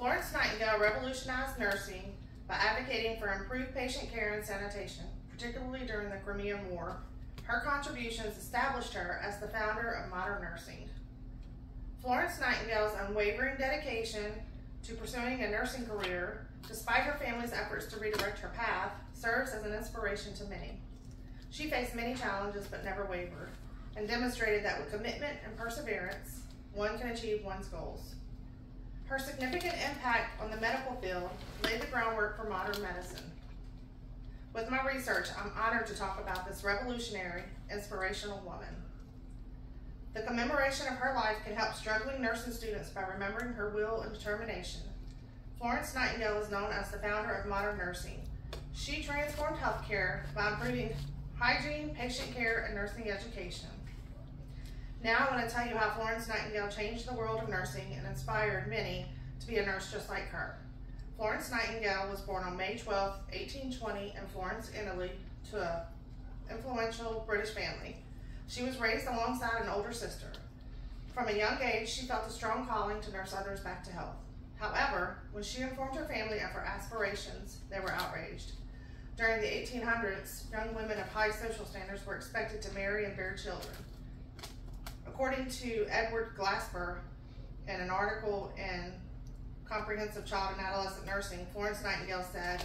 Florence Nightingale revolutionized nursing by advocating for improved patient care and sanitation, particularly during the Crimean War. Her contributions established her as the founder of modern nursing. Florence Nightingale's unwavering dedication to pursuing a nursing career, despite her family's efforts to redirect her path, serves as an inspiration to many. She faced many challenges but never wavered, and demonstrated that with commitment and perseverance, one can achieve one's goals. Her significant impact on the medical field laid the groundwork for modern medicine. With my research, I'm honored to talk about this revolutionary, inspirational woman. The commemoration of her life can help struggling nursing students by remembering her will and determination. Florence Nightingale is known as the founder of modern nursing. She transformed healthcare by improving hygiene, patient care, and nursing education. Now I want to tell you how Florence Nightingale changed the world of nursing and inspired many to be a nurse just like her. Florence Nightingale was born on May 12, 1820 in Florence, Italy, to an influential British family. She was raised alongside an older sister. From a young age, she felt a strong calling to nurse others back to health. However, when she informed her family of her aspirations, they were outraged. During the 1800s, young women of high social standards were expected to marry and bear children. According to Edward Glasper, in an article in Comprehensive Child and Adolescent Nursing, Florence Nightingale said,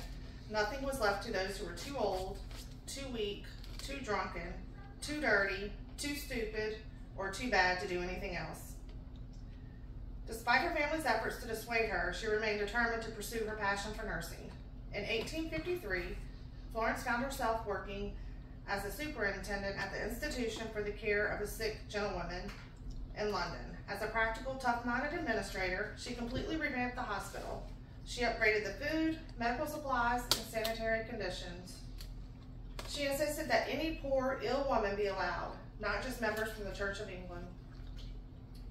"Nothing was left to those who were too old, too weak, too drunken, too dirty, too stupid, or too bad to do anything else." Despite her family's efforts to dissuade her, she remained determined to pursue her passion for nursing. In 1853, Florence found herself working as a superintendent at the Institution for the Care of the Sick Gentlewomen in London. As a practical, tough-minded administrator, she completely revamped the hospital. She upgraded the food, medical supplies, and sanitary conditions. She insisted that any poor, ill woman be allowed, not just members from the Church of England.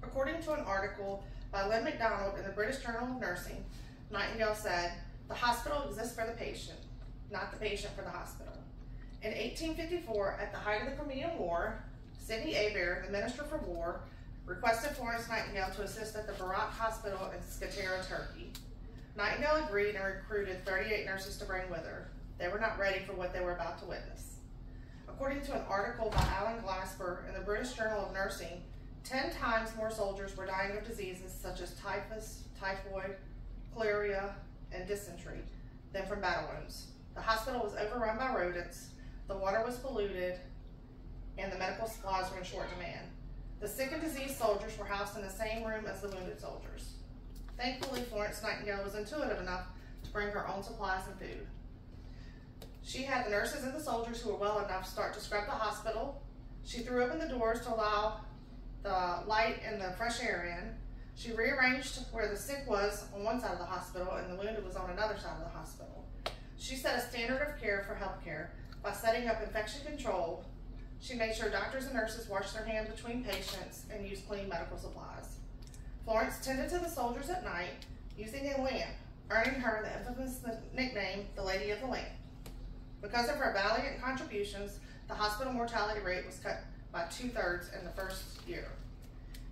According to an article by Lynn MacDonald in the British Journal of Nursing, Nightingale said, "The hospital exists for the patient, not the patient for the hospital." In 1854, at the height of the Crimean War, Sidney Abair, the Minister for War, requested Florence Nightingale to assist at the Barak Hospital in Scutari, Turkey. Nightingale agreed and recruited 38 nurses to bring with her. They were not ready for what they were about to witness. According to an article by Alan Glasper in the British Journal of Nursing, 10 times more soldiers were dying of diseases such as typhus, typhoid, cholera, and dysentery than from battle wounds. The hospital was overrun by rodents, the water was polluted, and the medical supplies were in short demand. The sick and diseased soldiers were housed in the same room as the wounded soldiers. Thankfully, Florence Nightingale was intuitive enough to bring her own supplies and food. She had the nurses and the soldiers who were well enough start to scrub the hospital. She threw open the doors to allow the light and the fresh air in. She rearranged where the sick was on one side of the hospital and the wounded was on another side of the hospital. She set a standard of care for healthcare by setting up infection control. She made sure doctors and nurses washed their hands between patients and used clean medical supplies. Florence tended to the soldiers at night using a lamp, earning her the infamous nickname, the Lady of the Lamp. Because of her valiant contributions, the hospital mortality rate was cut by 2/3 in the first year.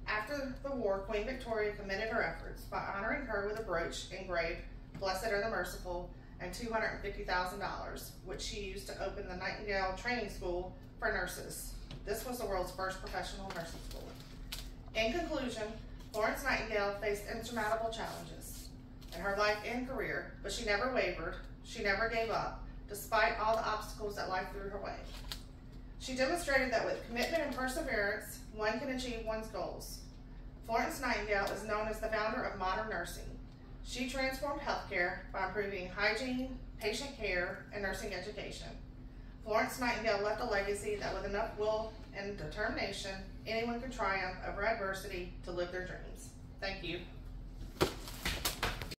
After the war, Queen Victoria commended her efforts by honoring her with a brooch engraved, "Blessed are the Merciful," and $250,000, which she used to open the Nightingale Training School for nurses. This was the world's first professional nursing school. In conclusion, Florence Nightingale faced insurmountable challenges in her life and career, but she never wavered, she never gave up, despite all the obstacles that life threw her way. She demonstrated that with commitment and perseverance, one can achieve one's goals. Florence Nightingale is known as the founder of modern nursing. She transformed healthcare by improving hygiene, patient care, and nursing education. Florence Nightingale left a legacy that with enough will and determination, anyone can triumph over adversity to live their dreams. Thank you.